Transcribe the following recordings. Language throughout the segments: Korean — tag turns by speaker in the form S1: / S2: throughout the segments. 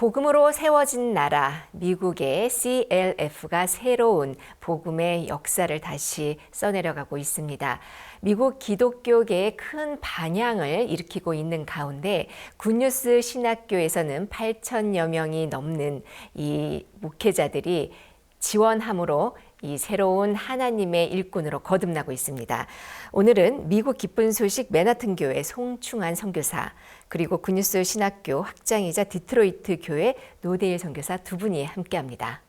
S1: 복음으로 세워진 나라, 미국의 CLF가 새로운 복음의 역사를 다시 써내려가고 있습니다. 미국 기독교계에 큰 반향을 일으키고 있는 가운데 굿뉴스 신학교에서는 8천여 명이 넘는 이 목회자들이 지원함으로 이 새로운 하나님의 일꾼으로 거듭나고 있습니다. 오늘은 미국 기쁜 소식 맨하튼 교회 송충환 선교사, 그리고 굿뉴스 신학교 학장이자 디트로이트 교회 노대일 선교사 두 분이 함께합니다.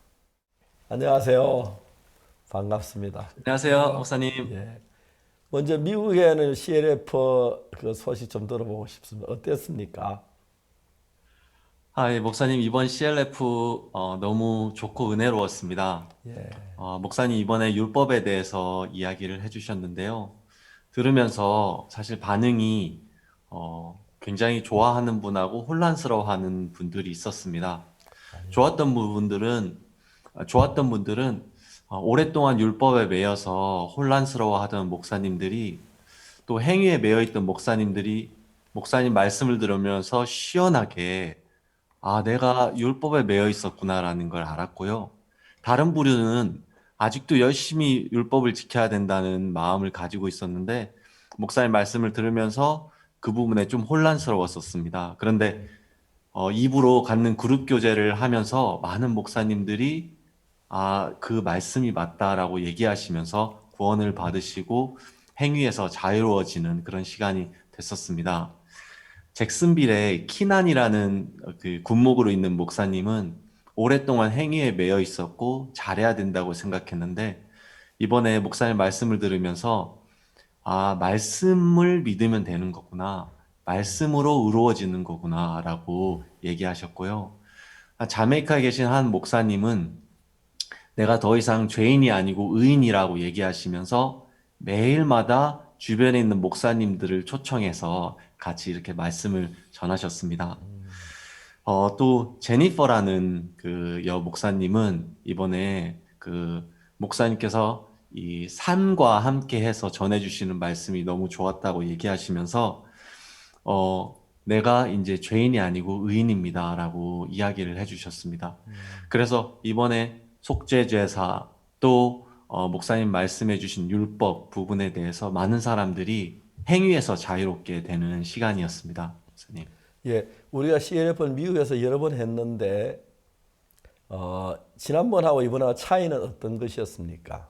S2: 안녕하세요. 반갑습니다.
S3: 안녕하세요, 목사님.
S2: 예. 먼저 미국에는 CLF 그 소식 좀 들어보고 싶습니다. 어땠습니까?
S3: 예, 목사님 이번 CLF 너무 좋고 은혜로웠습니다.
S2: 예.
S3: 목사님 이번에 율법에 대해서 이야기를 해주셨는데요. 들으면서 사실 반응이 굉장히 좋아하는 분하고 혼란스러워하는 분들이 있었습니다. 좋았던 분들은 오랫동안 율법에 매여서 혼란스러워하던 목사님들이, 또 행위에 매여 있던 목사님들이 목사님 말씀을 들으면서 시원하게 내가 율법에 매여 있었구나라는 걸 알았고요. 다른 부류는 아직도 열심히 율법을 지켜야 된다는 마음을 가지고 있었는데, 목사님 말씀을 들으면서 그 부분에 좀 혼란스러웠었습니다. 그런데 입으로 갖는 그룹 교제를 하면서 많은 목사님들이 그 말씀이 맞다라고 얘기하시면서 구원을 받으시고 행위에서 자유로워지는 그런 시간이 됐었습니다. 잭슨빌의 키난이라는 그 군목으로 있는 목사님은 오랫동안 행위에 매여 있었고 잘해야 된다고 생각했는데, 이번에 목사님 말씀을 들으면서 말씀을 믿으면 되는 거구나, 말씀으로 의로워지는 거구나 라고 얘기하셨고요. 자메이카에 계신 한 목사님은 내가 더 이상 죄인이 아니고 의인이라고 얘기하시면서 매일마다 주변에 있는 목사님들을 초청해서 같이 이렇게 말씀을 전하셨습니다. 또 제니퍼라는 그 여 목사님은 이번에 그 목사님께서 이 삶과 함께 해서 전해주시는 말씀이 너무 좋았다고 얘기하시면서 내가 이제 죄인이 아니고 의인입니다라고 이야기를 해주셨습니다. 그래서 이번에 속죄제사, 또 목사님 말씀해 주신 율법 부분에 대해서 많은 사람들이 행위에서 자유롭게 되는 시간이었습니다. 목사님.
S2: 예. 우리가 CLF는 미국에서 여러 번 했는데 지난번하고 이번하고 차이는 어떤 것이었습니까?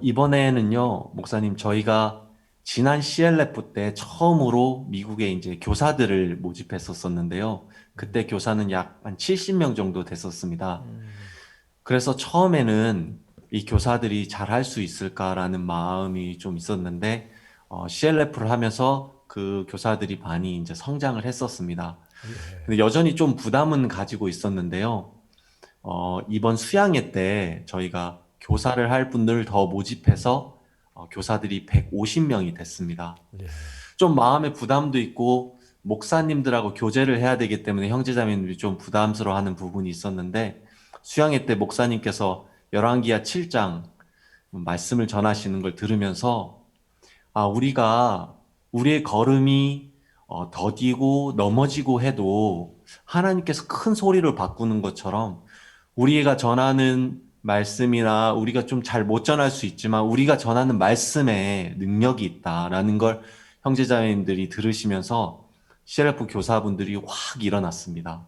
S3: 이번에는요, 목사님, 저희가 지난 CLF 때 처음으로 미국에 이제 교사들을 모집했었었는데요. 그때 교사는 약 한 70명 정도 됐었습니다. 그래서 처음에는 이 교사들이 잘할 수 있을까라는 마음이 좀 있었는데, CLF를 하면서 그 교사들이 많이 이제 성장을 했었습니다. 근데 여전히 좀 부담은 가지고 있었는데요. 이번 수양회 때 저희가 교사를 할 분들을 더 모집해서 교사들이 150명이 됐습니다.
S2: 예.
S3: 좀 마음의 부담도 있고 목사님들하고 교제를 해야 되기 때문에 형제자매님들이 좀 부담스러워하는 부분이 있었는데, 수양회 때 목사님께서 열왕기하 7장 말씀을 전하시는 걸 들으면서 우리가 우리의 걸음이 더디고 넘어지고 해도 하나님께서 큰 소리를 바꾸는 것처럼 우리가 전하는 말씀이나 우리가 좀 잘 못 전할 수 있지만 우리가 전하는 말씀에 능력이 있다라는 걸 형제자매님들이 들으시면서 CLF 교사분들이 확 일어났습니다.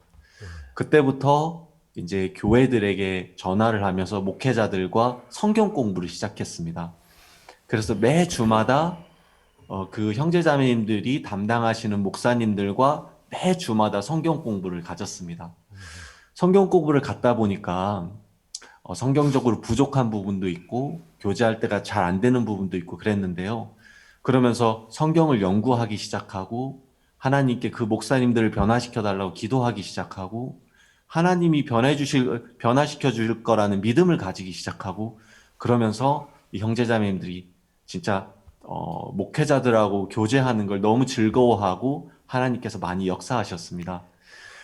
S3: 그때부터 이제 교회들에게 전화를 하면서 목회자들과 성경 공부를 시작했습니다. 그래서 매 주마다 그 형제자매님들이 담당하시는 목사님들과 매 주마다 성경 공부를 가졌습니다. 성경 공부를 갖다 보니까 성경적으로 부족한 부분도 있고 교제할 때가 잘 안 되는 부분도 있고 그랬는데요. 그러면서 성경을 연구하기 시작하고 하나님께 그 목사님들을 변화시켜 달라고 기도하기 시작하고 하나님이 변화시켜 주실 거라는 믿음을 가지기 시작하고, 그러면서 이 형제자매님들이 진짜 목회자들하고 교제하는 걸 너무 즐거워하고 하나님께서 많이 역사하셨습니다.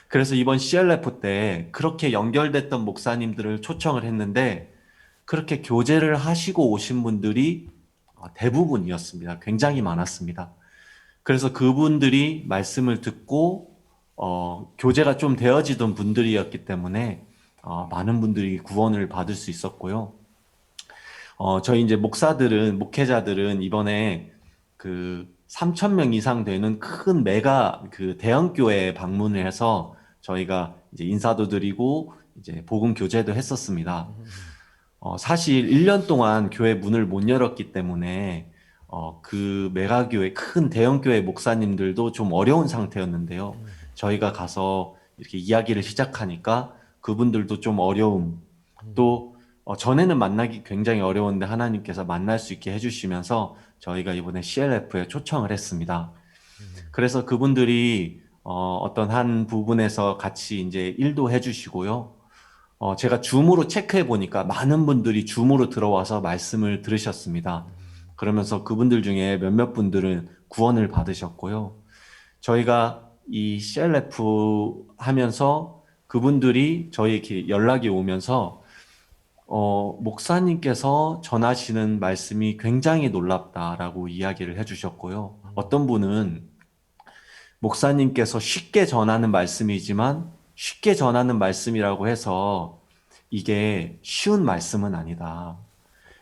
S3: 그래서 이번 CLF 때 그렇게 연결됐던 목사님들을 초청을 했는데, 그렇게 교제를 하시고 오신 분들이 대부분이었습니다. 굉장히 많았습니다. 그래서 그분들이 말씀을 듣고 교제가 좀 되어지던 분들이었기 때문에 많은 분들이 구원을 받을 수 있었고요. 저희 이제 목회자들은 이번에 그 3천 명 이상 되는 큰 메가 그 대형 교회에 방문을 해서 저희가 이제 인사도 드리고 이제 복음 교제도 했었습니다. 사실 1년 동안 교회 문을 못 열었기 때문에 그 메가교회 큰 대형교회 목사님들도 좀 어려운 상태였는데요. 저희가 가서 이렇게 이야기를 시작하니까 그분들도 좀 어려움, 또 전에는 만나기 굉장히 어려웠는데 하나님께서 만날 수 있게 해주시면서 저희가 이번에 CLF에 초청을 했습니다. 그래서 그분들이 어떤 한 부분에서 같이 이제 일도 해주시고요. 제가 줌으로 체크해 보니까 많은 분들이 줌으로 들어와서 말씀을 들으셨습니다. 그러면서 그분들 중에 몇몇 분들은 구원을 받으셨고요. 저희가 이 CLF 하면서 그분들이 저희에게 연락이 오면서 목사님께서 전하시는 말씀이 굉장히 놀랍다라고 이야기를 해주셨고요. 어떤 분은 목사님께서 쉽게 전하는 말씀이지만 쉽게 전하는 말씀이라고 해서 이게 쉬운 말씀은 아니다.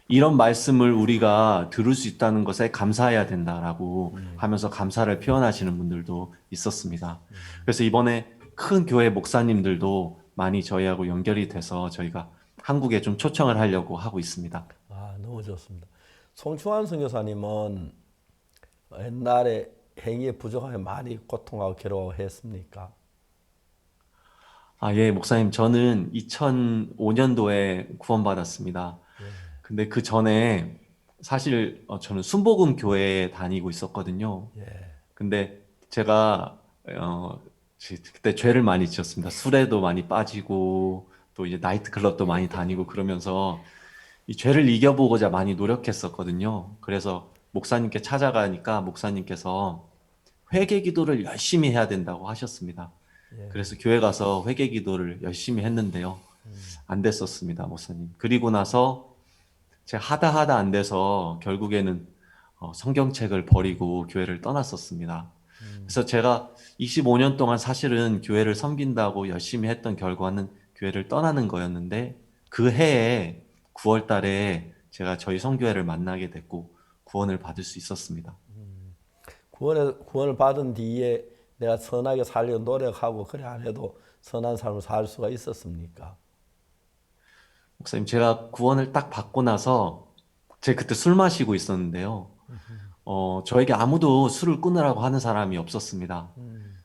S3: 이런 말씀을 우리가 들을 수 있다는 것에 감사해야 된다라고 하면서 감사를 표현하시는 분들도 있었습니다. 그래서 이번에 큰 교회 목사님들도 많이 저희하고 연결이 돼서 저희가 한국에 좀 초청을 하려고 하고 있습니다.
S2: 아, 너무 좋습니다. 송충환 선교사님은 옛날에 행위에 부족하게 많이 고통하고 괴로워했습니까?
S3: 예, 목사님, 저는 2005년도에 구원받았습니다. 근데 그 전에 사실 저는 순복음 교회에 다니고 있었거든요.
S2: 예.
S3: 근데 제가 그때 죄를 많이 지었습니다. 술에도 많이 빠지고 또 이제 나이트클럽도 많이 다니고 그러면서 이 죄를 이겨보고자 많이 노력했었거든요. 그래서 목사님께 찾아가니까 목사님께서 회개 기도를 열심히 해야 된다고 하셨습니다.
S2: 예.
S3: 그래서 교회 가서 회개 기도를 열심히 했는데요. 안 됐었습니다, 목사님. 그리고 나서 제가 하다 안 돼서 결국에는 성경책을 버리고 교회를 떠났었습니다. 그래서 제가 25년 동안 사실은 교회를 섬긴다고 열심히 했던 결과는 교회를 떠나는 거였는데 그 해에 9월 달에 제가 저희 선교회를 만나게 됐고 구원을 받을 수 있었습니다.
S2: 구원을 받은 뒤에 내가 선하게 살려 노력하고 그래 안 해도 선한 삶을 살 수가 있었습니까?
S3: 목사님, 제가 구원을 딱 받고 나서 제가 그때 술 마시고 있었는데요. 저에게 아무도 술을 끊으라고 하는 사람이 없었습니다.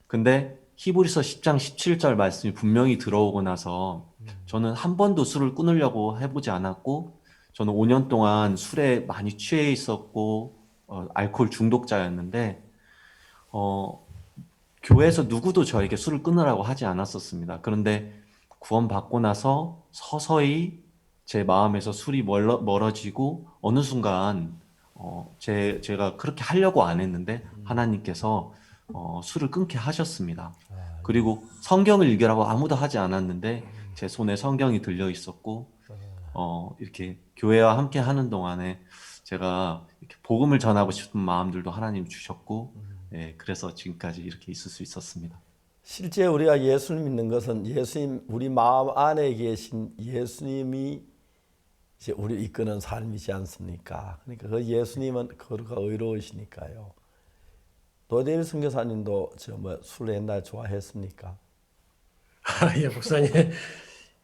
S3: 근데 히브리서 10장 17절 말씀이 분명히 들어오고 나서 저는 한 번도 술을 끊으려고 해보지 않았고 저는 5년 동안 술에 많이 취해 있었고 알코올 중독자였는데 교회에서 누구도 저에게 술을 끊으라고 하지 않았었습니다. 그런데 구원받고 나서 서서히 제 마음에서 술이 멀어지고 어느 순간 제가 그렇게 하려고 안 했는데 하나님께서 술을 끊게 하셨습니다. 그리고 성경을 읽으라고 아무도 하지 않았는데 제 손에 성경이 들려 있었고 이렇게 교회와 함께 하는 동안에 제가 이렇게 복음을 전하고 싶은 마음들도 하나님 주셨고 그래서 지금까지 이렇게 있을 수 있었습니다.
S2: 실제 우리가 예수님 믿는 것은 예수님 우리 마음 안에 계신 예수님이 이제 우리 이끄는 삶이지 않습니까? 그러니까 그 예수님은 거룩하 의로우시니까요. 노대일 선교사님도 술 옛날 좋아했습니까?
S4: 예, 목사님.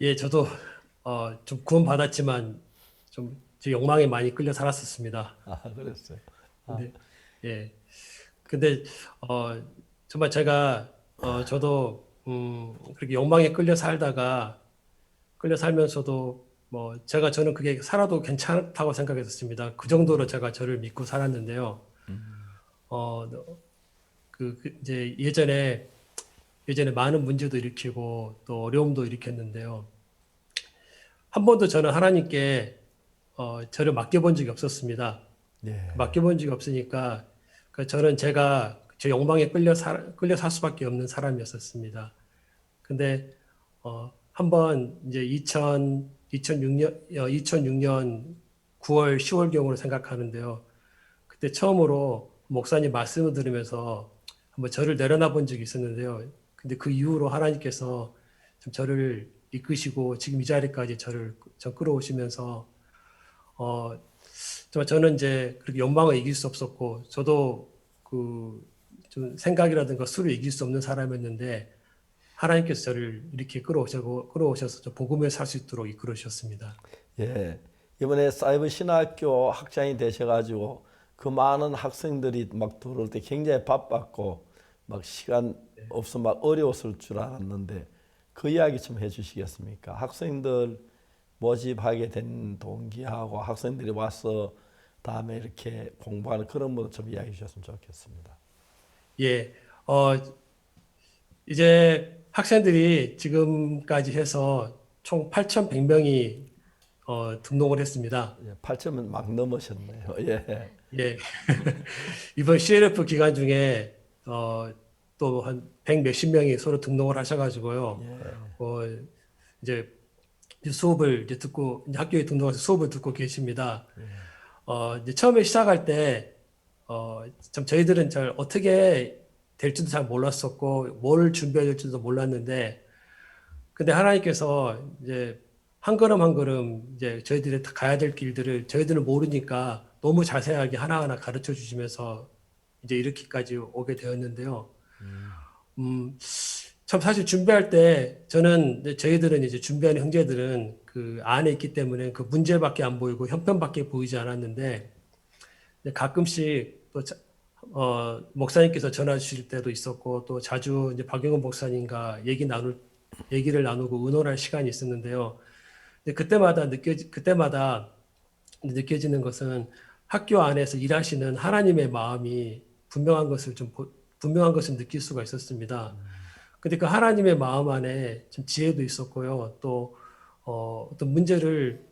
S4: 예, 저도 좀 구원 받았지만 좀 제 욕망에 많이 끌려 살았었습니다.
S2: 그랬어요.
S4: 근데 예, 근데 정말 제가 저도 그렇게 욕망에 끌려 살면서도 뭐 저는 그게 살아도 괜찮다고 생각했었습니다. 그 정도로 제가 저를 믿고 살았는데요. 이제 예전에 많은 문제도 일으키고 또 어려움도 일으켰는데요. 한 번도 저는 하나님께 저를 맡겨본 적이 없었습니다.
S2: 예.
S4: 맡겨본 적이 없으니까 저는 제가 제 욕망에 끌려 살 수밖에 없는 사람이었었습니다. 근데 한 번 이제 2006년 9월 10월경으로 생각하는데요. 그때 처음으로 목사님 말씀을 들으면서 한번 저를 내려놔 본 적이 있었는데요. 근데 그 이후로 하나님께서 좀 저를 이끄시고 지금 이 자리까지 저 끌어오시면서 정말 저는 이제 그렇게 욕망을 이길 수 없었고 저도 그 좀 생각이라든가 술을 이길 수 없는 사람이었는데 하나님께서 저를 이렇게 끌어오셔서 저 복음을 살 수 있도록 이끌어 주셨습니다.
S2: 예. 이번에 사이버 신학교 학장이 되셔가지고 그 많은 학생들이 막 들어올 때 굉장히 바빴고 막 시간 없어 막 어려웠을 줄 알았는데 그 이야기 좀 해주시겠습니까? 학생들 모집하게 된 동기하고 학생들이 와서 다음에 이렇게 공부하는 그런 것도 좀 이야기해 주셨으면 좋겠습니다.
S4: 예, 이제 학생들이 지금까지 해서 총 8,100명이 등록을 했습니다.
S2: 예, 8점은 막 넘으셨네요. 예.
S4: 예. 이번 CLF 기간 중에 또 한 100 몇십 명이 서로 등록을 하셔가지고요. 이제 수업을 이제 듣고 이제 학교에 등록해서 수업을 듣고 계십니다. 이제 처음에 시작할 때 참 저희들은 잘 어떻게 될지도 잘 몰랐었고 뭘 준비해야 될지도 몰랐는데 근데 하나님께서 이제 한 걸음 한 걸음 이제 저희들이 가야 될 길들을 저희들은 모르니까 너무 자세하게 하나하나 가르쳐 주시면서 이제 이렇게까지 오게 되었는데요. 참 사실 준비할 때 저는 이제 저희들은 이제 준비하는 형제들은 그 안에 있기 때문에 그 문제밖에 안 보이고 형편밖에 보이지 않았는데 이제 가끔씩 또 목사님께서 전화 주실 때도 있었고 또 자주 이제 박영훈 목사님과 얘기를 나누고 의논할 시간이 있었는데요. 근데 그때마다 느껴지는 것은 학교 안에서 일하시는 하나님의 마음이 분명한 것을 느낄 수가 있었습니다. 근데 그 하나님의 마음 안에 좀 지혜도 있었고요. 또 어떤 문제를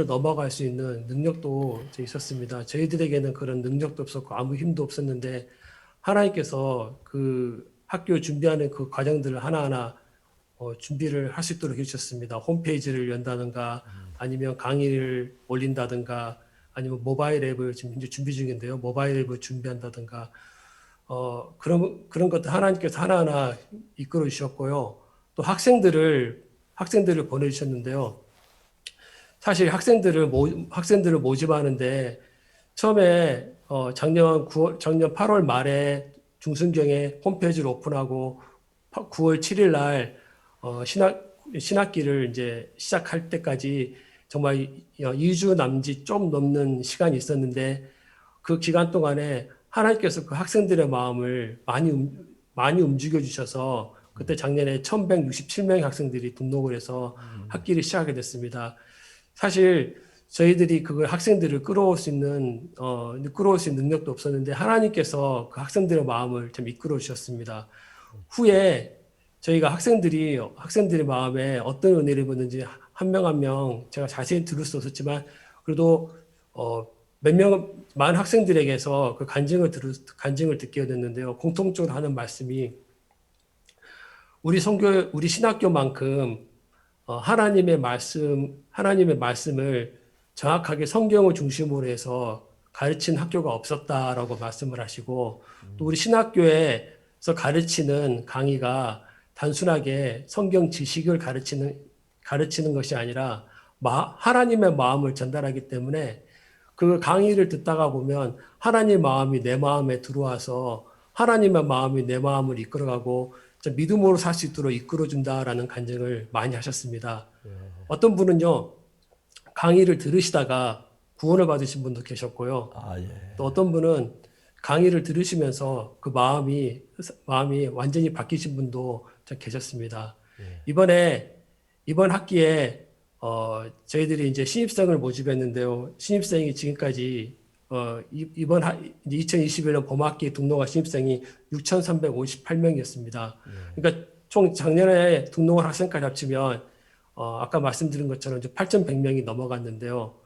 S4: 넘어갈 수 있는 능력도 있었습니다. 저희들에게는 그런 능력도 없었고 아무 힘도 없었는데 하나님께서 그 학교 준비하는 그 과정들을 하나하나 준비를 할 수 있도록 해주셨습니다. 홈페이지를 연다든가 아니면 강의를 올린다든가 아니면 모바일 앱을 지금 이제 준비 중인데요. 모바일 앱을 준비한다든가 그런 것들 하나님께서 하나하나 이끌어 주셨고요. 또 학생들을 보내주셨는데요. 사실 학생들을 모집하는데 처음에 작년 8월 말에 중순경에 홈페이지를 오픈하고 9월 7일 날 신학기를 이제 시작할 때까지 정말 2주 남짓 좀 넘는 시간이 있었는데 그 기간 동안에 하나님께서 그 학생들의 마음을 많이 움직여 주셔서 그때 작년에 1,167명의 학생들이 등록을 해서 학기를 시작하게 됐습니다. 사실 저희들이 그 학생들을 끌어올 수 있는 능력도 없었는데 하나님께서 그 학생들의 마음을 좀 이끌어 주셨습니다. 후에 저희가 학생들의 마음에 어떤 은혜를 받는지 한 명 한 명 제가 자세히 들을 수 없었지만 그래도 많은 학생들에게서 그 간증을 듣게 됐는데요. 공통적으로 하는 말씀이 우리 신학교만큼 하나님의 말씀을 정확하게 성경을 중심으로 해서 가르친 학교가 없었다라고 말씀을 하시고 또 우리 신학교에서 가르치는 강의가 단순하게 성경 지식을 가르치는 것이 아니라 하나님의 마음을 전달하기 때문에 그 강의를 듣다가 보면 하나님의 마음이 내 마음에 들어와서 하나님의 마음이 내 마음을 이끌어가고 믿음으로 살 수 있도록 이끌어준다라는 간증을 많이 하셨습니다. 어떤 분은요, 강의를 들으시다가 구원을 받으신 분도 계셨고요. 또 어떤 분은 강의를 들으시면서 그 마음이 완전히 바뀌신 분도 계셨습니다. 이번 학기에 저희들이 이제 신입생을 모집했는데요. 신입생이 지금까지 이번 2021년 봄학기에 등록한 신입생이 6,358명이었습니다. 그러니까 총 작년에 등록한 학생까지 합치면 아까 말씀드린 것처럼 8,100명이 넘어갔는데요.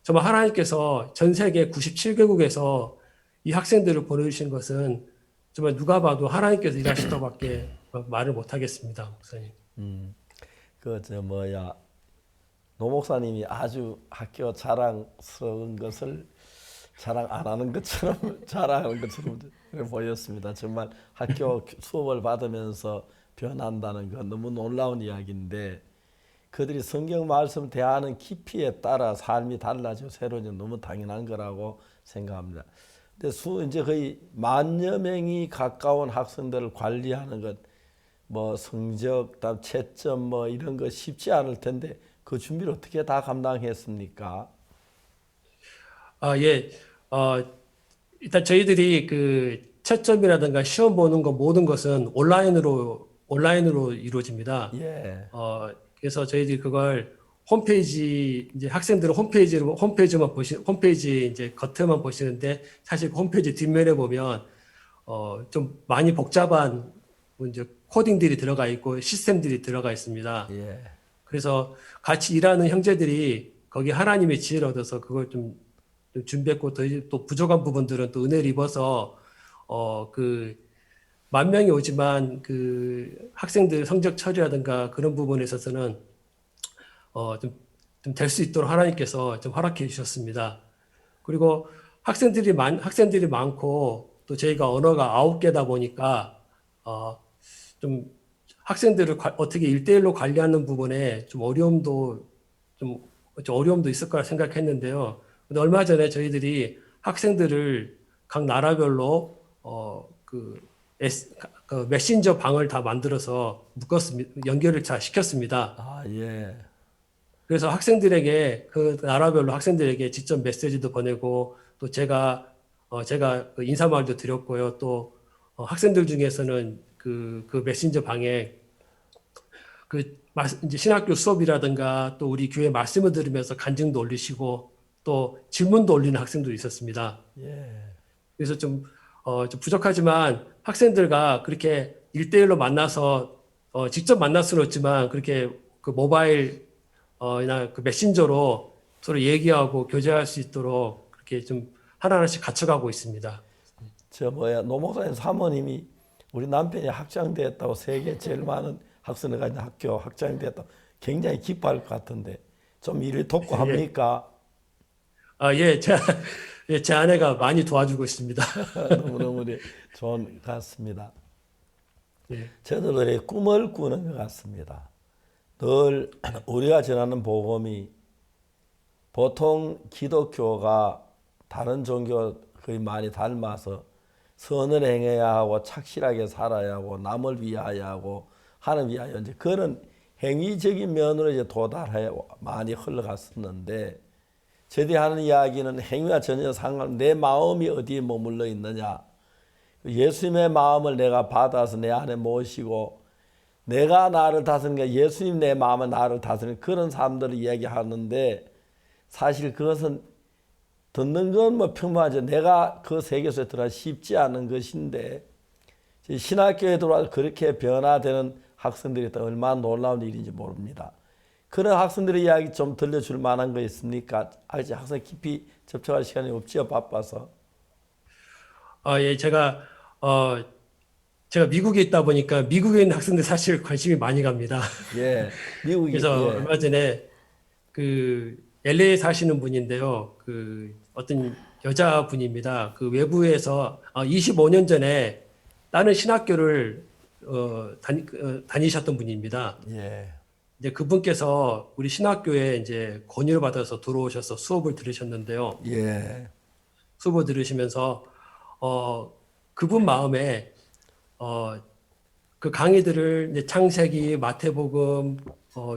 S4: 정말 하나님께서 전 세계 97개국에서 이 학생들을 보내주신 것은 정말 누가 봐도 하나님께서 일하셨다고밖에 말을 못하겠습니다, 목사님.
S2: 노 목사님이 아주 학교 자랑스러운 것을 자랑 안 하는 것처럼 자랑하는 것처럼 보였습니다. 정말 학교 수업을 받으면서 변한다는 건 너무 놀라운 이야기인데 그들이 성경 말씀 대하는 깊이에 따라 삶이 달라져 새로운 너무 당연한 거라고 생각합니다. 근데 이제 거의 10,000여 명이 가까운 학생들을 관리하는 것, 뭐 성적, 다음 채점 뭐 이런 거 쉽지 않을 텐데 그 준비를 어떻게 다 감당했습니까?
S4: 예. 일단 저희들이 그 채점이라든가 시험 보는 거 모든 것은 온라인으로 이루어집니다.
S2: 예,
S4: 그래서 저희들이 그걸 홈페이지 이제 학생들은 홈페이지 이제 겉에만 보시는데 사실 그 홈페이지 뒷면에 보면 좀 많이 복잡한 이제 코딩들이 들어가 있고 시스템들이 들어가 있습니다.
S2: 예,
S4: 그래서 같이 일하는 형제들이 거기 하나님의 지혜를 얻어서 그걸 좀 준비했고 또 부족한 부분들은 또 은혜를 입어서 그 10,000명이 오지만 그 학생들 성적 처리라든가 그런 부분에 있어서는 좀 될 수 있도록 하나님께서 좀 허락해 주셨습니다. 그리고 학생들이 많고 또 저희가 언어가 9개다 보니까 좀 학생들을 어떻게 1대1로 관리하는 부분에 좀 어려움도 있을 거라 생각했는데요. 근데 얼마 전에 저희들이 학생들을 각 나라별로 그 메신저 방을 다 만들어서 연결을 다 시켰습니다.
S2: 아, 예,
S4: 그래서 그 나라별로 학생들에게 직접 메시지도 보내고 또 제가 그 인사말도 드렸고요. 또 학생들 중에서는 그 메신저 방에 이제 신학교 수업이라든가 또 우리 교회 말씀을 들으면서 간증도 올리시고 또 질문도 올리는 학생도 있었습니다.
S2: 예,
S4: 그래서 좀 부족하지만 학생들과 그렇게 1대1로 만나서 직접 만날 수는 없지만 그렇게 그 모바일 나 그 메신저로 서로 얘기하고 교제할 수 있도록 그렇게 좀 하나하나씩 갖춰가고 있습니다.
S2: 노 목사님 사모님이 우리 남편이 학장됐다고 세계 제일 많은 학생을 가진 학교 학장이 됐다고 굉장히 기뻐할 것 같은데 좀 일을 돕고 합니까?
S4: 예, 제 아내가 많이 도와주고 있습니다.
S2: 너무너무 좋은 것 같습니다.
S4: 예.
S2: 저들의 꿈을 꾸는 것 같습니다. 늘 우리가 전하는 복음이 보통 기독교가 다른 종교 거의 많이 닮아서 선을 행해야 하고 착실하게 살아야 하고 남을 위하여 하고 하나님 위하여 이제 그런 행위적인 면으로 이제 도달해 많이 흘러갔었는데 저들이 하는 이야기는 행위와 전혀 상관 내 마음이 어디에 머물러 있느냐 예수님의 마음을 내가 받아서 내 안에 모시고 내가 나를 다스리는 게 예수님 내 마음은 나를 다스리는 그런 사람들을 이야기하는데 사실 그것은 듣는 건 뭐 평범하죠. 내가 그 세계에서 들어가 쉽지 않은 것인데 신학교에 들어와서 그렇게 변화되는 학생들이 있다 얼마나 놀라운 일인지 모릅니다. 그런 학생들의 이야기 좀 들려줄 만한 거 있습니까? 아직 학생 깊이 접촉할 시간이 없지요. 바빠서.
S4: 예, 제가 미국에 있다 보니까 미국에 있는 학생들 사실 관심이 많이 갑니다.
S2: 예, 미국이
S4: 그래서
S2: 예,
S4: 얼마 전에 그 LA에 사시는 분인데요. 그 어떤 여자분입니다. 그 외부에서 25년 전에 다른 신학교를 다니셨던 분입니다.
S2: 예,
S4: 이제 그분께서 우리 신학교에 이제 권유를 받아서 들어오셔서 수업을 들으셨는데요.
S2: 예,
S4: 수업을 들으시면서 그분 마음에 그 강의들을 이제 창세기, 마태복음,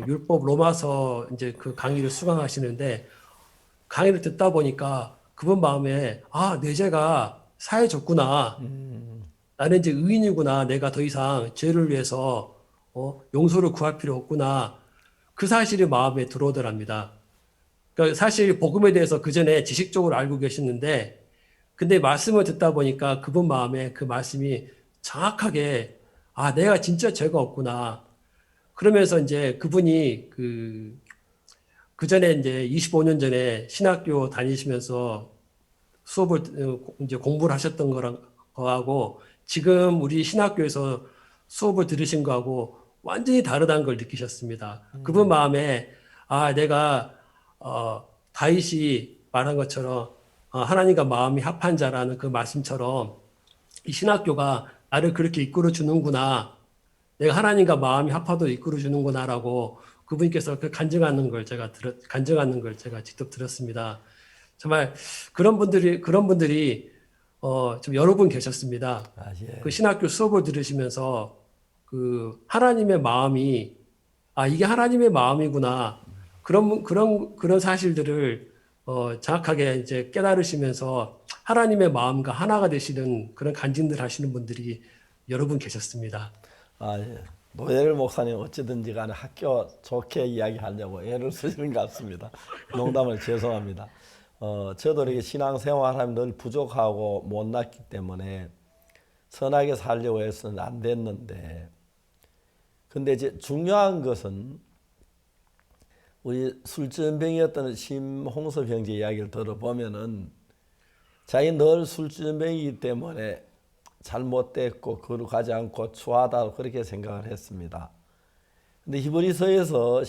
S4: 율법, 로마서 이제 그 강의를 수강하시는데 강의를 듣다 보니까 그분 마음에 내 죄가 사해졌구나. 나는 이제 의인이구나. 내가 더 이상 죄를 위해서 용서를 구할 필요 없구나. 그 사실이 마음에 들어오더랍니다. 그러니까 사실 복음에 대해서 그 전에 지식적으로 알고 계셨는데 근데 말씀을 듣다 보니까 그분 마음에 그 말씀이 정확하게 내가 진짜 죄가 없구나. 그러면서 이제 그분이 그 전에 이제 25년 전에 신학교 다니시면서 수업을 이제 공부를 하셨던 거하고 지금 우리 신학교에서 수업을 들으신 거하고 완전히 다르다는 걸 느끼셨습니다. 그분 마음에 내가 다윗이 말한 것처럼 하나님과 마음이 합한 자라는 그 말씀처럼 이 신학교가 나를 그렇게 이끌어 주는구나. 내가 하나님과 마음이 합하도 이끌어 주는구나라고 그분께서 그 간증하는 걸 제가 직접 들었습니다. 정말 그런 분들이 좀 여러 분 계셨습니다.
S2: 아, 예.
S4: 그 신학교 수업을 들으시면서 그 하나님의 마음이 이게 하나님의 마음이구나. 그런 사실들을 정확하게 이제 깨달으시면서 하나님의 마음과 하나가 되시는 그런 간증들 하시는 분들이 여러 분 계셨습니다.
S2: 아, 예. 노예를 목사님 어찌든지 간에 학교 좋게 이야기하려고 애를 쓰시는 것 같습니다. 농담을 죄송합니다. 저도 이렇게 신앙생활하면 늘 부족하고 못났기 때문에 선하게 살려고 해서는 안 됐는데, 근데 이제 중요한 것은 우리 술주전병이었던 심홍섭 형제 이야기를 들어보면은 자기 늘 술주전병이기 때문에 잘못됐고 거룩하지 않고 추하다 그렇게 생각을 했습니다. 근데 히브리서에서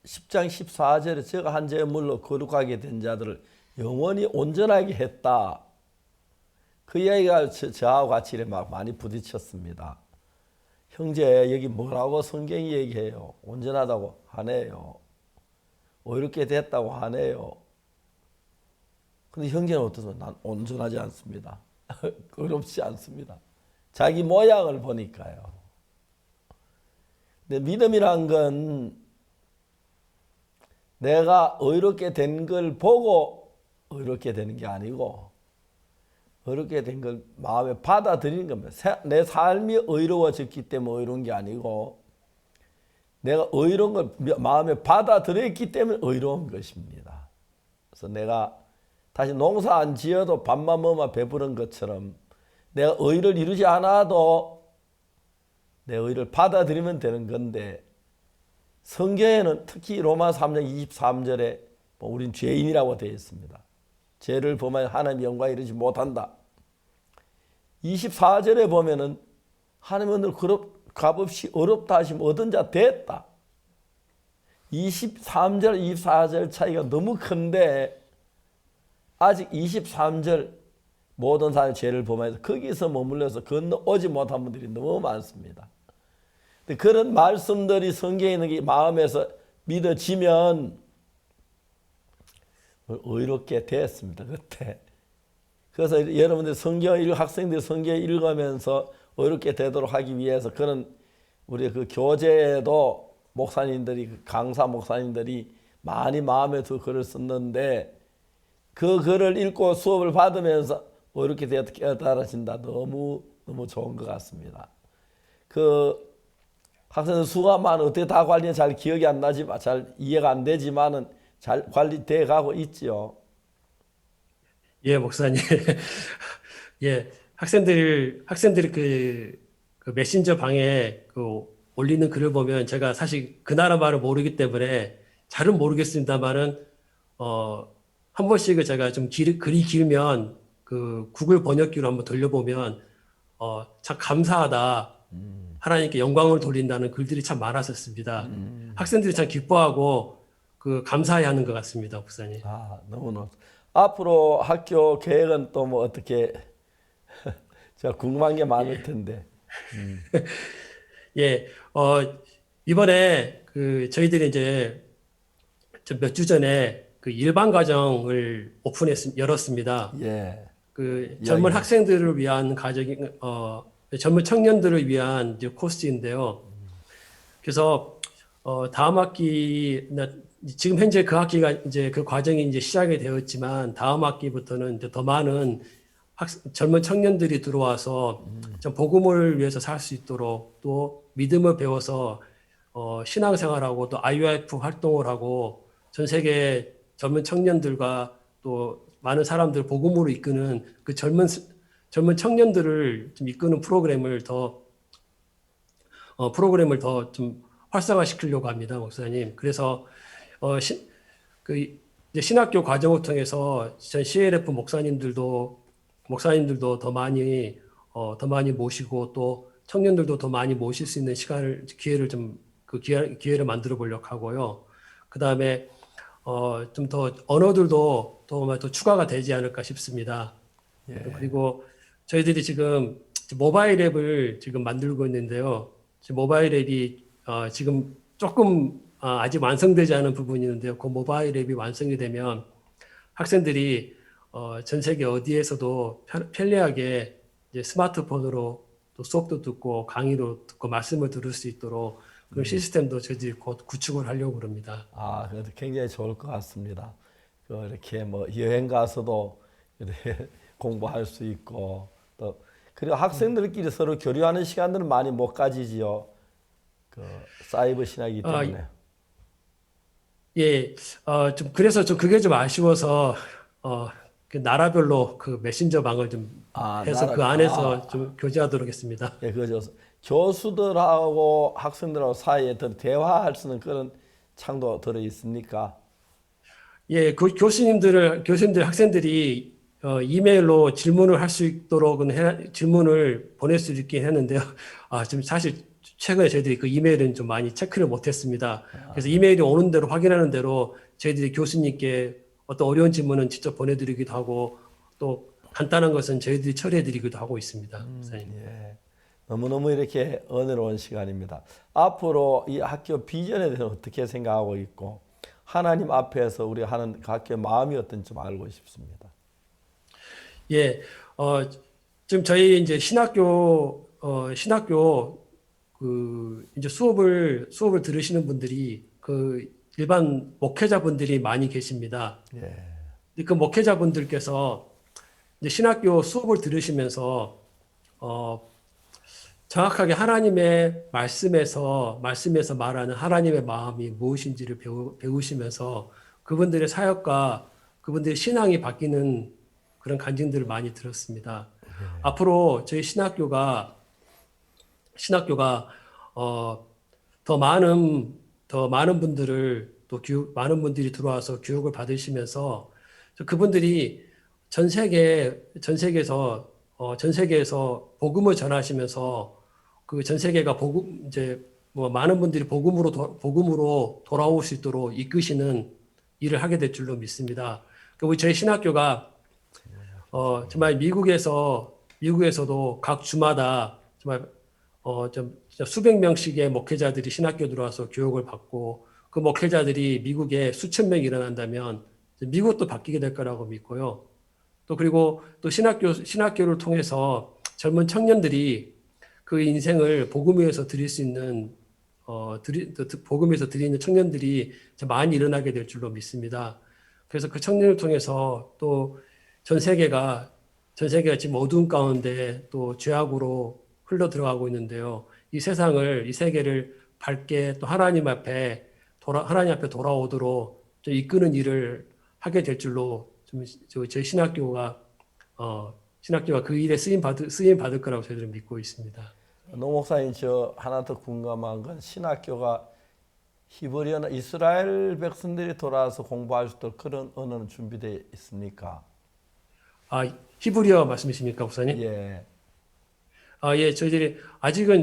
S2: 10장 14절에 저가 한 죄에 물러 거룩하게 된 자들을 영원히 온전하게 했다. 그 이야기가 저하고 같이 막 많이 부딪혔습니다. 형제 여기 뭐라고 성경이 얘기해요? 온전하다고 하네요. 이렇게 됐다고 하네요. 근데 형제는 어떠세요? 난 온전하지 않습니다. 어렵지 않습니다. 자기 모양을 보니까요. 근데 믿음이란 건 내가 의롭게 된 걸 보고 의롭게 되는 게 아니고 의롭게 된 걸 마음에 받아들이는 겁니다. 내 삶이 의로워졌기 때문에 의로운 게 아니고 내가 의로운 걸 마음에 받아들였기 때문에 의로운 것입니다. 그래서 내가 다시 농사 안 지어도 밥만 먹으면 배부른 것처럼 내가 의를 이루지 않아도 내 의를 받아들이면 되는 건데, 성경에는 특히 로마 3장 23절에 우린 죄인이라고 되어 있습니다. 죄를 범하여 하나님 영광에 이르지 못한다. 24절에 보면은 하나님은 늘 값없이 어렵다 하시면 얻은 자 됐다. 23절 24절 차이가 너무 큰데 아직 23절 모든 사람의 죄를 범하여서 거기서 머물러서 건너오지 못한 분들이 너무 많습니다. 근데 그런 말씀들이 성경에 있는 게 마음에서 믿어지면 의롭게 됐습니다. 그때. 그래서 여러분들 학생들이 성경 읽으면서 의롭게 되도록 하기 위해서 그런 우리 그 교재에도 목사님들이, 강사 목사님들이 많이 마음에 두고 글을 썼는데 그 글을 읽고 수업을 받으면서 이렇게 깨달아진다. 너무 좋은 것 같습니다. 그 학생들 수가 많아 어떻게 다 관리는 잘 기억이 안 나지만 잘 이해가 안 되지만은 잘 관리돼 가고 있지요.
S4: 예, 목사님. 예, 학생들이 그 메신저 방에 그 올리는 글을 보면 제가 사실 그 나라 말을 모르기 때문에 잘은 모르겠습니다만은 한 번씩은 제가 좀 글이 길면 그 구글 번역기로 한번 돌려보면 참 감사하다. 하나님께 영광을 돌린다는 글들이 참 많았었습니다. 학생들이 참 기뻐하고 그 감사해하는 것 같습니다, 목사님.
S2: 너무너무. 앞으로 학교 계획은 또 뭐 어떻게 제가 궁금한 게 많을 텐데.
S4: 예, 이번에 그 저희들이 이제 몇 주 전에 그 일반 과정을 열었습니다.
S2: 예.
S4: 그 젊은 학생들을 위한 젊은 청년들을 위한 이제 코스인데요. 그래서 다음 학기 지금 현재 그 학기가 이제 그 과정이 이제 시작이 되었지만 다음 학기부터는 이제 더 많은 젊은 청년들이 들어와서 좀 복음을 위해서 살 수 있도록 또 믿음을 배워서 신앙생활하고 또 IUF 활동을 하고 전 세계 젊은 청년들과 또 많은 사람들 복음으로 이끄는 그 젊은 청년들을 좀 이끄는 프로그램을 더 좀 활성화시키려고 합니다, 목사님. 그래서 이제 신학교 과정을 통해서 전 CLF 목사님들도 더 많이 모시고 또 청년들도 더 많이 모실 수 있는 기회를 만들어 보려고 하고요. 그 다음에 좀 더 언어들도 더 추가가 되지 않을까 싶습니다. 그리고 저희들이 지금 모바일 앱을 지금 만들고 있는데요. 지금 모바일 앱이 지금 조금 아직 완성되지 않은 부분이 있는데요. 그 모바일 앱이 완성이 되면 학생들이 전 세계 어디에서도 편리하게 이제 스마트폰으로 또 수업도 듣고 강의도 듣고 말씀을 들을 수 있도록 그런 시스템도 저희들이 곧 구축을 하려고 합니다.
S2: 아, 그래도 굉장히 좋을 것 같습니다. 이렇게 뭐 여행 가서도 이렇게 공부할 수 있고 또 그리고 학생들끼리 서로 교류하는 시간들은 많이 못 가지지요. 그 사이버 신학이기 때문에.
S4: 예, 좀 그래서 좀 그게 좀 아쉬워서 그 나라별로 그 메신저방을 좀 해서 그 안에서 좀 교제하도록 했습니다.
S2: 예, 그죠. 교수들하고 학생들하고 사이에 더 대화할 수 있는 그런 창도 들어 있습니까?
S4: 예, 그 교수님들, 학생들이 이메일로 질문을 할 수 있도록은 질문을 보낼 수 있긴 했는데요. 지금 사실 최근에 저희들이 그 이메일은 좀 많이 체크를 못했습니다. 그래서 이메일이 오는 대로 확인하는 대로 저희들이 교수님께 어떤 어려운 질문은 직접 보내드리기도 하고 또 간단한 것은 저희들이 처리해드리기도 하고 있습니다. 목사님.
S2: 예. 너무너무 이렇게 은혜로운 시간입니다. 앞으로 이 학교 비전에 대해서 어떻게 생각하고 있고 하나님 앞에서 우리 하는 학교의 마음이 어떤지 좀 알고 싶습니다.
S4: 예, 지금 저희 이제 신학교 그 이제 수업을 들으시는 분들이 그 일반 목회자분들이 많이 계십니다.
S2: 예.
S4: 그 목회자분들께서 이제 신학교 수업을 들으시면서 정확하게 하나님의 말씀에서 말하는 하나님의 마음이 무엇인지를 배우시면서 그분들의 사역과 그분들의 신앙이 바뀌는 그런 간증들을 많이 들었습니다. 앞으로 저희 신학교가 더 많은 분들을 또 많은 분들이 들어와서 교육을 받으시면서 그분들이 전 세계에서 복음을 전하시면서 그 전 세계가 많은 분들이 복음으로 돌아올 수 있도록 이끄시는 일을 하게 될 줄로 믿습니다. 우리 저희 신학교가 정말 미국에서도 각 주마다 정말 좀 수백 명씩의 목회자들이 신학교 들어와서 교육을 받고 그 목회자들이 미국에 수천 명이 일어난다면 미국도 바뀌게 될 거라고 믿고요. 그리고 또 신학교를 통해서 젊은 청년들이 그 인생을 복음 위에서 드릴 수 있는 복음에서 드리는 청년들이 많이 일어나게 될 줄로 믿습니다. 그래서 그 청년을 통해서 또 전 세계가 지금 어두운 가운데 또 죄악으로 흘러 들어가고 있는데요. 이 세계를 밝게 또 하나님 앞에 돌아오도록 좀 이끄는 일을 하게 될 줄로 저희 신학교가 그 일에 쓰임 받을 거라고 저희들은 믿고 있습니다.
S2: 노 목사님, 저 하나 더 궁금한 건 신학교가 히브리어나 이스라엘 백성들이 돌아와서 공부할 수 있도록 그런 언어는 준비되어 있습니까?
S4: 히브리어 말씀이십니까, 목사님?
S2: 예.
S4: 예, 저희들이 아직은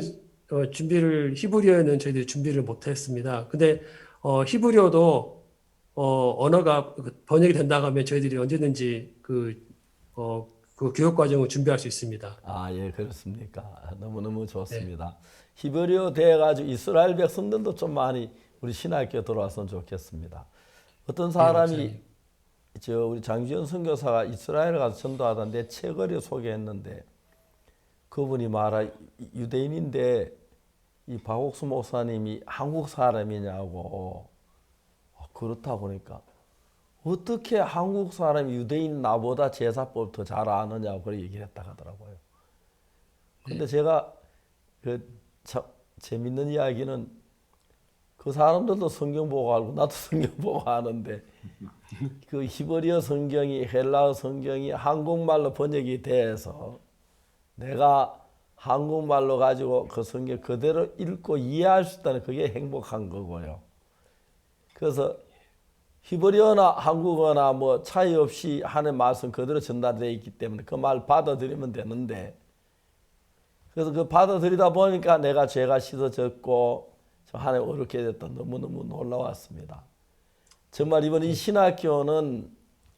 S4: 히브리어는 저희들이 준비를 못했습니다. 근데 히브리어도 언어가 번역이 된다고 하면 저희들이 언제든지 그 교육 과정을 준비할 수 있습니다.
S2: 예, 그렇습니까? 너무너무 좋습니다. 히브리어 돼가지고 이스라엘 백성들도 좀 많이 우리 신학교 들어왔으면 좋겠습니다. 어떤 사람이 우리 장지현 선교사가 이스라엘 가서 전도하다 내 책을 소개했는데 그분이 유대인인데 이 박옥수 목사님이 한국 사람이냐고 그렇다 보니까 어떻게 한국 사람이 유대인 나보다 제사법 더 잘 아느냐고 그렇게 얘기를 했다 하더라고요. 근데 제가 참 재밌는 이야기는 그 사람들도 성경 보고 알고 나도 성경 보고 아는데 그 히브리어 성경이 헬라어 성경이 한국말로 번역이 돼서 내가 한국말로 가지고 그 성경 그대로 읽고 이해할 수 있다는 그게 행복한 거고요. 그래서 히브리어나 한국어나 뭐 차이 없이 하는 말씀 그대로 전달되어 있기 때문에 그 말 받아들이면 되는데 그래서 그 받아들이다 보니까 내가 죄가 씻어졌고 하나님 어렵게 됐다. 너무너무 놀라웠습니다. 정말 이번 이 신학교는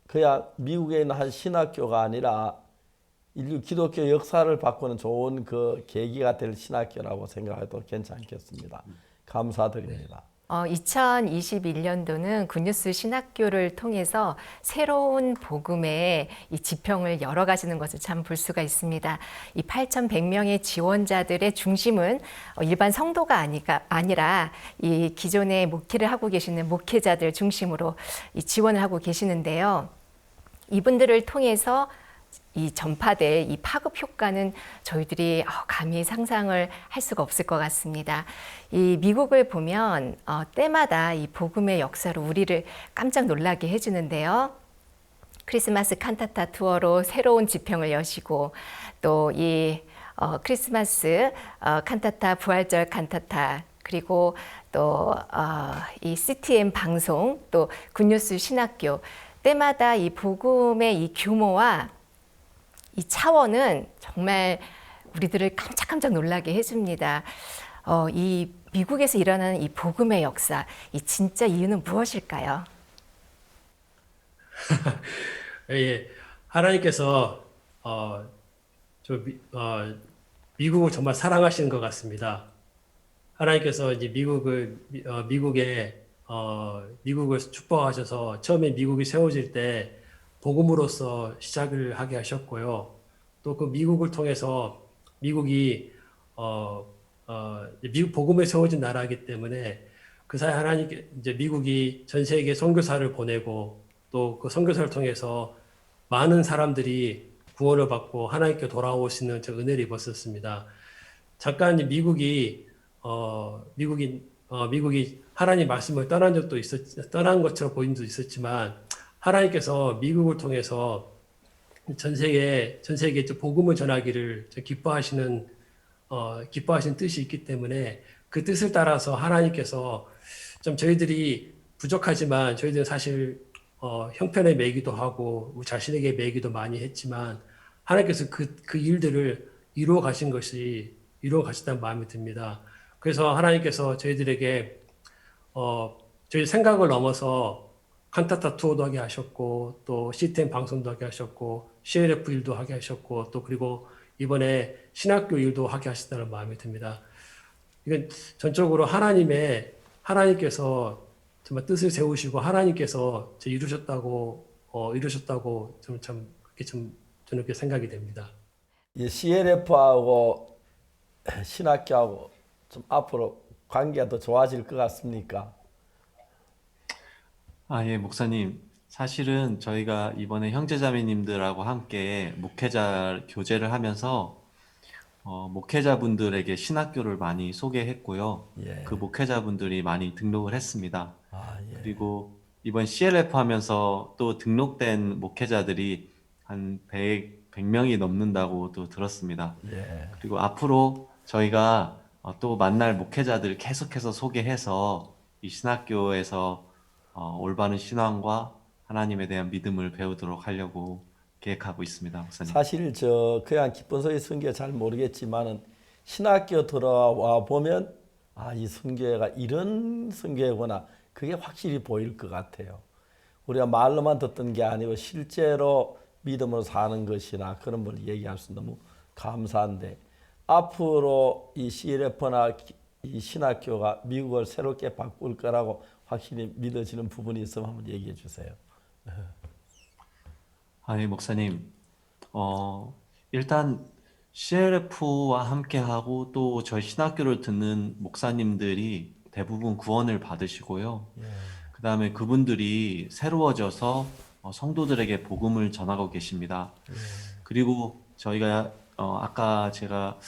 S2: 그냥 미국에 있는 한 신학교가 아니라 인류 기독교 역사를 바꾸는 좋은 그 계기가 될 신학교라고 생각해도 괜찮겠습니다. 감사드립니다.
S1: 2021년도는 굿뉴스 신학교를 통해서 새로운 복음의 이 지평을 열어가시는 것을 참 볼 수가 있습니다. 이 8,100명의 지원자들의 중심은 일반 성도가 아니라 이 기존에 목회를 하고 계시는 목회자들 중심으로 이 지원을 하고 계시는데요. 이분들을 통해서 이 전파될 이 파급 효과는 저희들이 감히 상상을 할 수가 없을 것 같습니다. 이 미국을 보면 때마다 이 복음의 역사로 우리를 깜짝 놀라게 해주는데요. 크리스마스 칸타타 투어로 새로운 지평을 여시고 또 이 크리스마스 칸타타 부활절 칸타타 그리고 또 이 CTN 방송 또 굿뉴스 신학교 때마다 이 복음의 이 규모와 이 차원은 정말 우리들을 깜짝깜짝 놀라게 해줍니다. 이 미국에서 일어나는 이 복음의 역사, 이 진짜 이유는 무엇일까요?
S4: 예, 하나님께서 미국을 정말 사랑하시는 것 같습니다. 하나님께서 이제 미국을 축복하셔서 처음에 미국이 세워질 때 복음으로서 시작을 하게 하셨고요. 또 그 미국을 통해서 미국이 미국 복음에 세워진 나라이기 때문에 그 사이 하나님께 이제 미국이 전 세계 선교사를 보내고 또 그 선교사를 통해서 많은 사람들이 구원을 받고 하나님께 돌아오시는 저 은혜를 입었었습니다. 잠깐 미국이 하나님 말씀을 떠난 것처럼 보인 적도 있었지만 하나님께서 미국을 통해서 전 세계에 복음을 전하기를 기뻐하시는 뜻이 있기 때문에 그 뜻을 따라서 하나님께서 좀 저희들이 부족하지만 저희들은 사실 형편에 매기도 하고 우리 자신에게 매기도 많이 했지만 하나님께서 그 일들을 이루어 가시다는 마음이 듭니다. 그래서 하나님께서 저희들에게 저희 생각을 넘어서 칸타타 투어도 하게 하셨고 또 CTN 방송도 하게 하셨고 CLF 일도 하게 하셨고 또 그리고 이번에 신학교 일도 하게 하셨다는 마음이 듭니다. 이건 전적으로 하나님께서 정말 뜻을 세우시고 하나님께서 이루셨다고 저는 그렇게 생각이 됩니다.
S2: 이 CLF하고 신학교하고 좀 앞으로 관계가 더 좋아질 것 같습니까?
S3: 예, 목사님. 사실은 저희가 이번에 형제자매님들하고 함께 목회자 교제를 하면서 목회자분들에게 신학교를 많이 소개했고요.
S2: 예.
S3: 그 목회자분들이 많이 등록을 했습니다.
S2: 예.
S3: 그리고 이번 CLF 하면서 또 등록된 목회자들이 한 100명이 넘는다고 또 들었습니다.
S2: 예.
S3: 그리고 앞으로 저희가 또 만날 목회자들 계속해서 소개해서 이 신학교에서 올바른 신앙과 하나님에 대한 믿음을 배우도록 하려고 계획하고 있습니다, 목사님.
S2: 사실 그냥 기쁜 소리 선교 잘 모르겠지만은 신학교 들어와 보면 이 선교회가 이런 선교회구나 그게 확실히 보일 것 같아요. 우리가 말로만 듣던 게 아니고 실제로 믿음으로 사는 것이나 그런 걸 얘기할 수 너무 감사한데 앞으로 이 CLF나 이 신학교가 미국을 새롭게 바꿀 거라고 확실히 믿어지는 부분이 있으면 한번 얘기해 주세요.
S3: 예, 목사님. 일단 CLF와 함께하고 또 저희 신학교를 듣는 목사님들이 대부분 구원을 받으시고요. 그 다음에 그분들이 새로워져서 성도들에게 복음을 전하고 계십니다. 그리고 저희가 아까 제가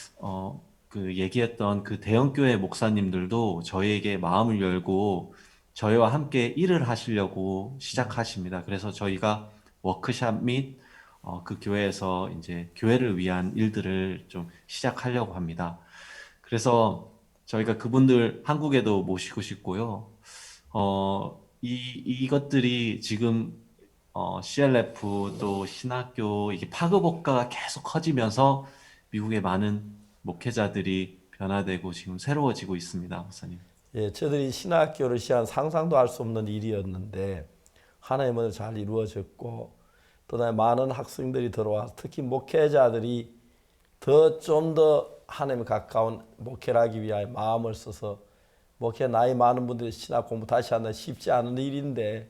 S3: 그 얘기했던 그 대형교회 목사님들도 저희에게 마음을 열고 저희와 함께 일을 하시려고 시작하십니다. 그래서 저희가 워크샵 및 그 교회에서 이제 교회를 위한 일들을 좀 시작하려고 합니다. 그래서 저희가 그분들 한국에도 모시고 싶고요. 이것들이 지금 CLF 또 신학교 이게 파급 효과가 계속 커지면서 미국의 많은 목회자들이 변화되고 지금 새로워지고 있습니다, 목사님.
S2: 예, 저들이 신학교를 시작한 상상도 할 수 없는 일이었는데 하나님은 잘 이루어졌고 또 다음에 많은 학생들이 들어와서 특히 목회자들이 좀 더 하나님에 가까운 목회를 하기 위하여 마음을 써서 목회 나이 많은 분들이 신학 공부 다시 하는 쉽지 않은 일인데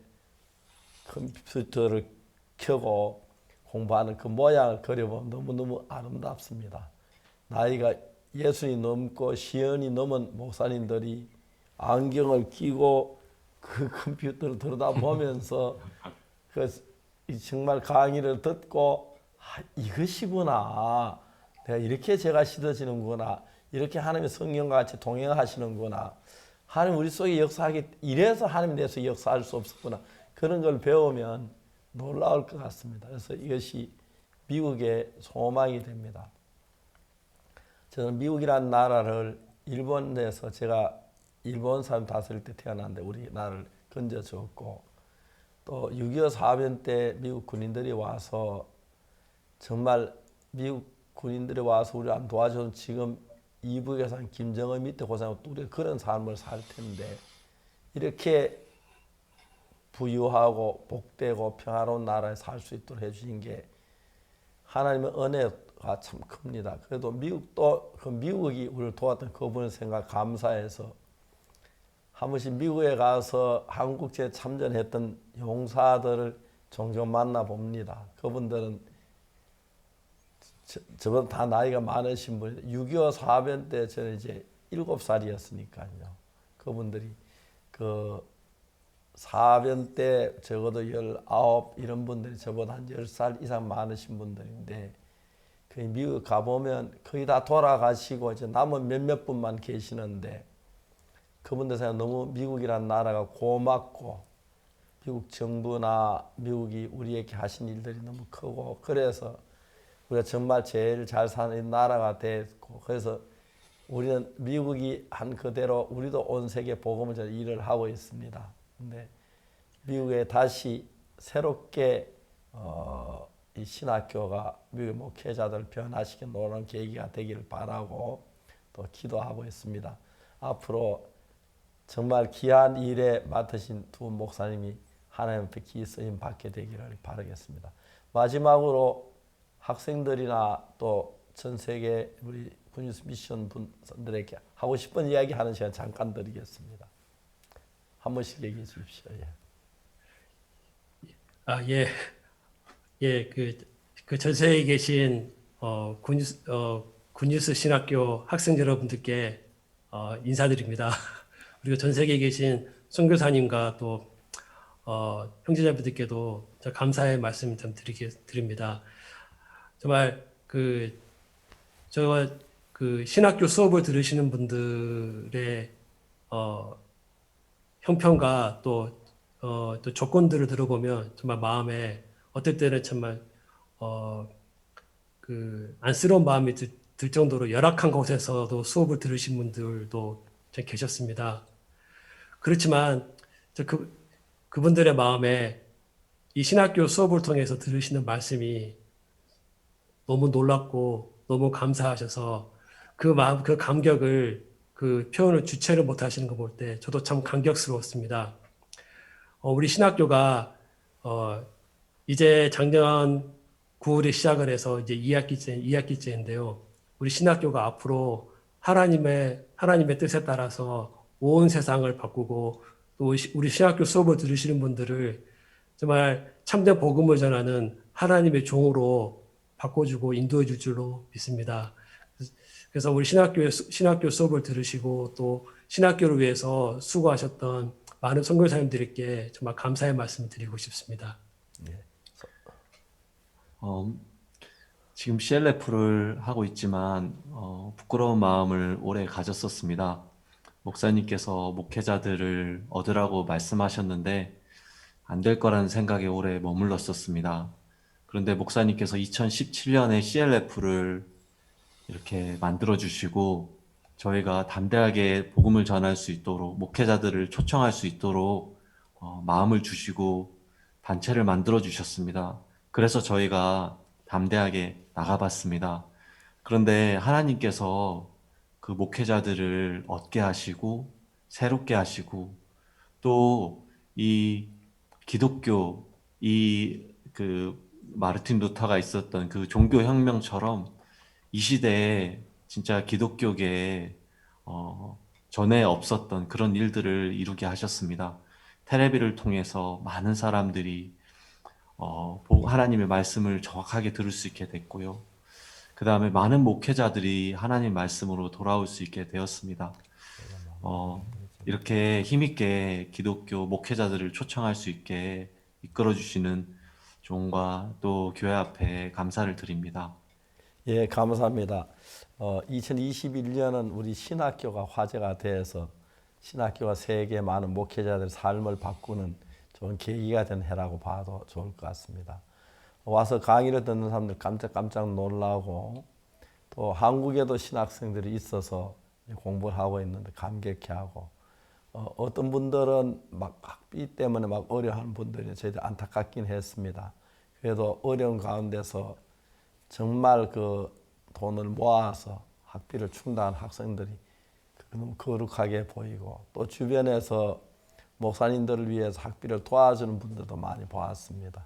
S2: 컴퓨터를 켜고 공부하는 그 모양을 그려보면 너무너무 아름답습니다. 나이가 60이 넘고 시연이 넘은 목사님들이 안경을 끼고 그 컴퓨터를 들여다보면서 정말 강의를 듣고 이것이구나. 내가 이렇게 제가 씻어지는구나. 이렇게 하나님의 성령과 같이 동행하시는구나. 하나님 우리 속에 역사하기 이래서 하나님 내서 역사할 수 없었구나. 그런 걸 배우면 놀라울 것 같습니다. 그래서 이것이 미국의 소망이 됩니다. 저는 미국이라는 나라를 일본에서 제가 일본 사람 다스릴 때 태어났는데 우리나라를 건져줬고 또 6.25 사변 때 미국 군인들이 와서 정말 미국 군인들이 와서 우리를 안 도와줘서 지금 이북에서 한 김정은 밑에 고생하고 또 우리가 그런 삶을 살 텐데 이렇게 부유하고 복되고 평화로운 나라에 살 수 있도록 해주신 게 하나님의 은혜가 참 큽니다. 그래도 미국도 그 미국이 우리를 도왔던 그분의 생각 감사해서 한 번씩 미국에 가서 한국제에 참전했던 용사들을 종종 만나봅니다. 그분들은 저보다 다 나이가 많으신 분이 6.25 사변 때 저는 이제 7살이었으니까요. 그분들이 그 사변 때 적어도 19 이런 분들이 저보다 한 10살 이상 많으신 분들인데 그 미국 가보면 거의 다 돌아가시고 이제 남은 몇몇 분만 계시는데 그분들 생각 너무 미국이라는 나라가 고맙고 미국 정부나 미국이 우리에게 하신 일들이 너무 크고 그래서 우리가 정말 제일 잘 사는 나라가 됐고 그래서 우리는 미국이 한 그대로 우리도 온 세계 복음을 전 일을 하고 있습니다. 근데 미국에 다시 새롭게 이 신학교가 미국의 목회자들 변화시켜 놓는 계기가 되기를 바라고 또 기도하고 있습니다. 앞으로 정말 귀한 일에 맡으신 두 목사님이 하나님 앞에 기 쓰임 받게 되기를 바라겠습니다. 마지막으로 학생들이나 또 전 세계 우리 군뉴스 미션 분들에게 하고 싶은 이야기 하는 시간 잠깐 드리겠습니다. 한 번씩 얘기해 주십시오. 예.
S4: 예, 그 전세에 계신 군뉴스 신학교 학생 여러분들께 인사드립니다. 그리고 전 세계에 계신 선교사님과 또 형제자매들께도 저 감사의 말씀 좀 드립니다. 정말 저와 신학교 수업을 들으시는 분들의 형편과 또 조건들을 들어보면 정말 마음에 어떨 때는 정말 안쓰러운 마음이 들 정도로 열악한 곳에서도 수업을 들으신 분들도 계셨습니다. 그렇지만 그분들의 마음에 이 신학교 수업을 통해서 들으시는 말씀이 너무 놀랍고 너무 감사하셔서 그 마음, 그 감격을 표현을 주체를 못 하시는 거 볼 때 저도 참 감격스러웠습니다. 우리 신학교가 이제 작년 9월에 시작을 해서 이제 2학기째인데요. 우리 신학교가 앞으로 하나님의 뜻에 따라서 온 세상을 바꾸고 또 우리 신학교 수업을 들으시는 분들을 정말 참된 복음을 전하는 하나님의 종으로 바꿔주고 인도해 줄 줄로 믿습니다. 그래서 우리 신학교 수업을 들으시고 또 신학교를 위해서 수고하셨던 많은 선교사님들께 정말 감사의 말씀을 드리고 싶습니다.
S3: 지금 CLF를 하고 있지만 부끄러운 마음을 오래 가졌었습니다. 목사님께서 목회자들을 얻으라고 말씀하셨는데 안 될 거라는 생각에 오래 머물렀었습니다. 그런데 목사님께서 2017년에 CLF를 이렇게 만들어주시고 저희가 담대하게 복음을 전할 수 있도록 목회자들을 초청할 수 있도록 마음을 주시고 단체를 만들어 주셨습니다. 그래서 저희가 담대하게 나가봤습니다. 그런데 하나님께서 그 목회자들을 얻게 하시고 새롭게 하시고 또 이 기독교 그 마르틴 루터가 있었던 그 종교 혁명처럼 이 시대에 진짜 기독교계에 전에 없었던 그런 일들을 이루게 하셨습니다. 테레비를 통해서 많은 사람들이 하나님의 말씀을 정확하게 들을 수 있게 됐고요. 그 다음에 많은 목회자들이 하나님 말씀으로 돌아올 수 있게 되었습니다. 이렇게 힘있게 기독교 목회자들을 초청할 수 있게 이끌어 주시는 종과 또 교회 앞에 감사를 드립니다.
S2: 예, 감사합니다. 2021년은 우리 신학교가 화제가 돼서 신학교가 세계 많은 목회자들의 삶을 바꾸는 좋은 계기가 된 해라고 봐도 좋을 것 같습니다. 와서 강의를 듣는 사람들 깜짝 놀라고 또 한국에도 신학생들이 있어서 공부를 하고 있는데 감격해하고 어떤 분들은 막 학비 때문에 막 어려워하는 분들이 저희들 안타깝긴 했습니다. 그래도 어려운 가운데서 정말 그 돈을 모아서 학비를 충당한 학생들이 너무 거룩하게 보이고 또 주변에서 목사님들을 위해서 학비를 도와주는 분들도 많이 보았습니다.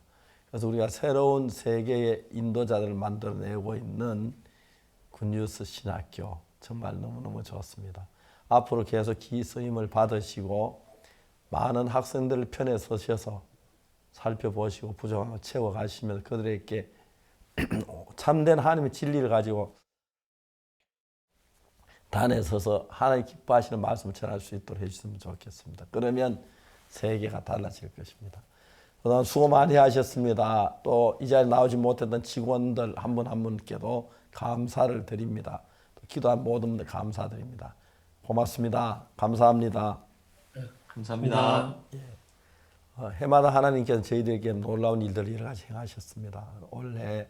S2: 그래서 우리가 새로운 세계의 인도자들을 만들어내고 있는 굿뉴스 신학교 정말 너무너무 좋습니다. 앞으로 계속 기쓰임을 받으시고 많은 학생들 편에 서셔서 살펴보시고 부족한 거 채워가시면서 그들에게 참된 하나님의 진리를 가지고 단에 서서 하나님 기뻐하시는 말씀을 전할 수 있도록 해주시면 좋겠습니다. 그러면 세계가 달라질 것입니다. 그동안 수고 많이 하셨습니다. 또 이 자리에 나오지 못했던 직원들 한 분 한 분께도 감사를 드립니다. 또 기도한 모든 분들 감사드립니다. 고맙습니다. 감사합니다.
S3: 감사합니다.
S2: 해마다 하나님께서 저희들에게 놀라운 일들을 여러 가지 행하셨습니다. 올해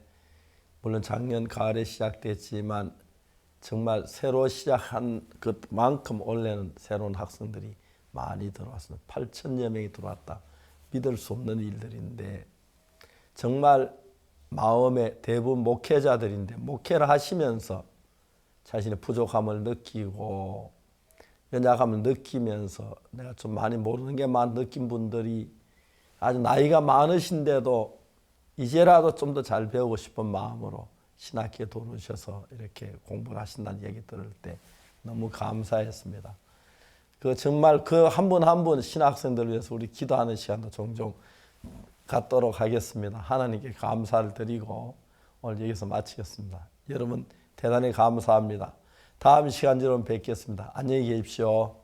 S2: 물론 작년 가을에 시작됐지만 정말 새로 시작한 그만큼 올해는 새로운 학생들이 많이 들어왔습니다. 8,000여 명이 들어왔다. 믿을 수 없는 일들인데 정말 마음에 대부분 목회자들인데 목회를 하시면서 자신의 부족함을 느끼고 연약함을 느끼면서 내가 좀 많이 모르는 게 많은 느낀 분들이 아주 나이가 많으신데도 이제라도 좀 더 잘 배우고 싶은 마음으로 신학교에 들어오셔서 이렇게 공부를 하신다는 얘기 들을 때 너무 감사했습니다. 정말 그 한 분 한 분 신학생들을 위해서 우리 기도하는 시간도 종종 갖도록 하겠습니다. 하나님께 감사를 드리고 오늘 여기서 마치겠습니다. 여러분 대단히 감사합니다. 다음 시간처럼 뵙겠습니다. 안녕히 계십시오.